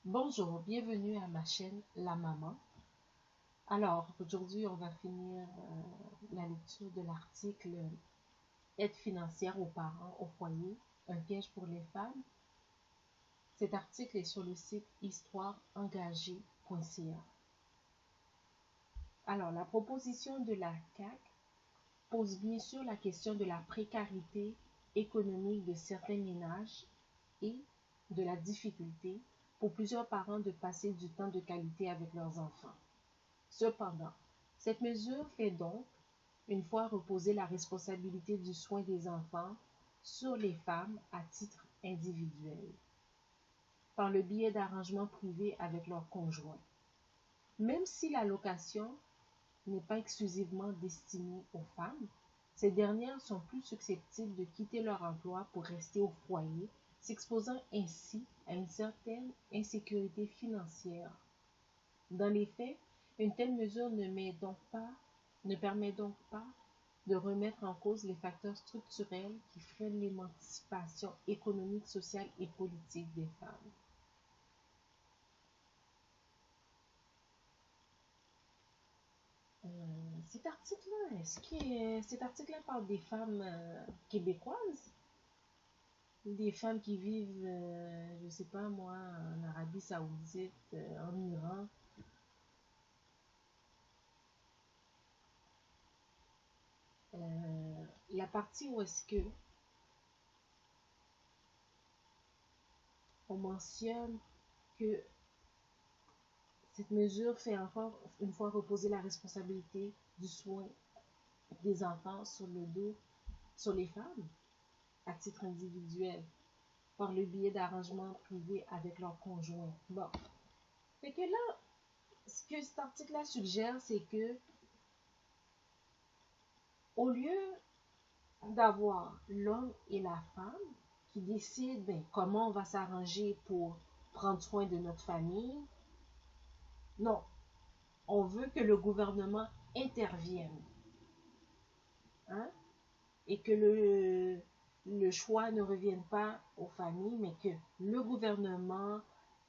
Bonjour, bienvenue à ma chaîne La Maman. Alors, aujourd'hui, on va finir la lecture de l'article Aide financière aux parents au foyer, un piège pour les femmes. Cet article est sur le site histoireengagée.ca. Alors, la proposition de la CAQ pose bien sûr la question de la précarité économique de certains ménages et de la difficulté pour plusieurs parents de passer du temps de qualité avec leurs enfants. Cependant, cette mesure fait donc, une fois reposée la responsabilité du soin des enfants sur les femmes à titre individuel, par le biais d'arrangements privés avec leurs conjoints. Même si l'allocation n'est pas exclusivement destinée aux femmes, ces dernières sont plus susceptibles de quitter leur emploi pour rester au foyer, s'exposant ainsi à une certaine insécurité financière. Dans les faits, une telle mesure ne permet donc pas de remettre en cause les facteurs structurels qui freinent l'émancipation économique, sociale et politique des femmes. Cet article-là parle des femmes québécoises, des femmes qui vivent, je ne sais pas moi, en Arabie Saoudite, en Iran. La partie où est-ce que on mentionne que cette mesure fait encore une fois reposer la responsabilité du soin des enfants sur les femmes à titre individuel par le biais d'arrangements privés avec leurs conjoints. Bon. Fait que là, ce que cet article-là suggère, c'est que au lieu d'avoir l'homme et la femme qui décident comment on va s'arranger pour prendre soin de notre famille, non, on veut que le gouvernement intervienne. Hein? Et que le choix ne revienne pas aux familles, mais que le gouvernement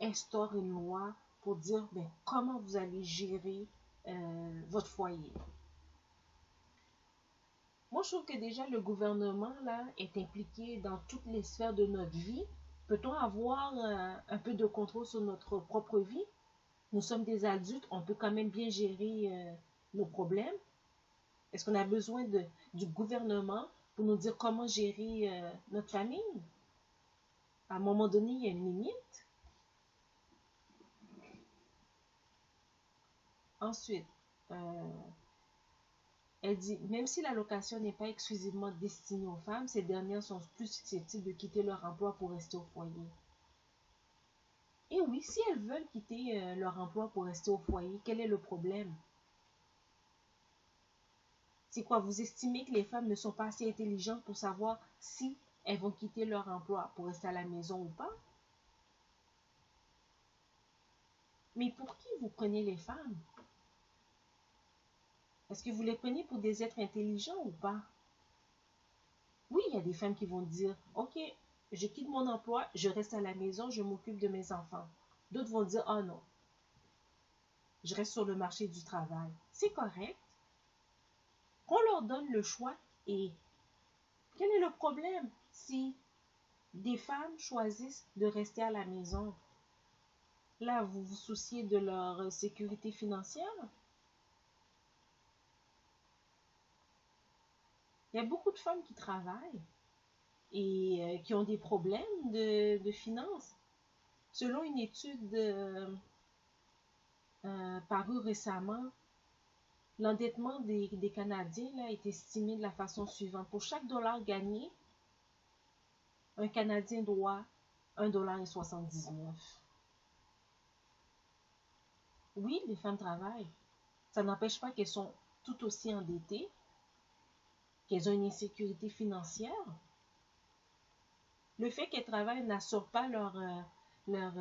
instaure une loi pour dire comment vous allez gérer votre foyer. Moi, je trouve que déjà le gouvernement là est impliqué dans toutes les sphères de notre vie. Peut-on avoir un peu de contrôle sur notre propre vie? Nous sommes des adultes, on peut quand même bien gérer nos problèmes. Est-ce qu'on a besoin du gouvernement pour nous dire comment gérer notre famille? À un moment donné, il y a une limite. Ensuite, elle dit, même si l'allocation n'est pas exclusivement destinée aux femmes, ces dernières sont plus susceptibles de quitter leur emploi pour rester au foyer. Et oui, si elles veulent quitter leur emploi pour rester au foyer, quel est le problème? C'est quoi? Vous estimez que les femmes ne sont pas assez intelligentes pour savoir si elles vont quitter leur emploi pour rester à la maison ou pas? Mais pour qui vous prenez les femmes? Est-ce que vous les prenez pour des êtres intelligents ou pas? Oui, il y a des femmes qui vont dire, ok, je quitte mon emploi, je reste à la maison, je m'occupe de mes enfants. D'autres vont dire, oh non, je reste sur le marché du travail. C'est correct. Qu'on leur donne le choix et quel est le problème si des femmes choisissent de rester à la maison? Là, vous vous souciez de leur sécurité financière? Il y a beaucoup de femmes qui travaillent et qui ont des problèmes de finances. Selon une étude parue récemment, l'endettement des Canadiens là, est estimé de la façon suivante. Pour chaque dollar gagné, un Canadien doit 1,79 $. Oui, les femmes travaillent. Ça n'empêche pas qu'elles sont tout aussi endettées, qu'elles ont une insécurité financière. Le fait qu'elles travaillent n'assure pas leur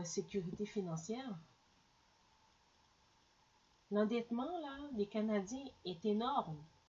sécurité financière. L'endettement là, des Canadiens est énorme.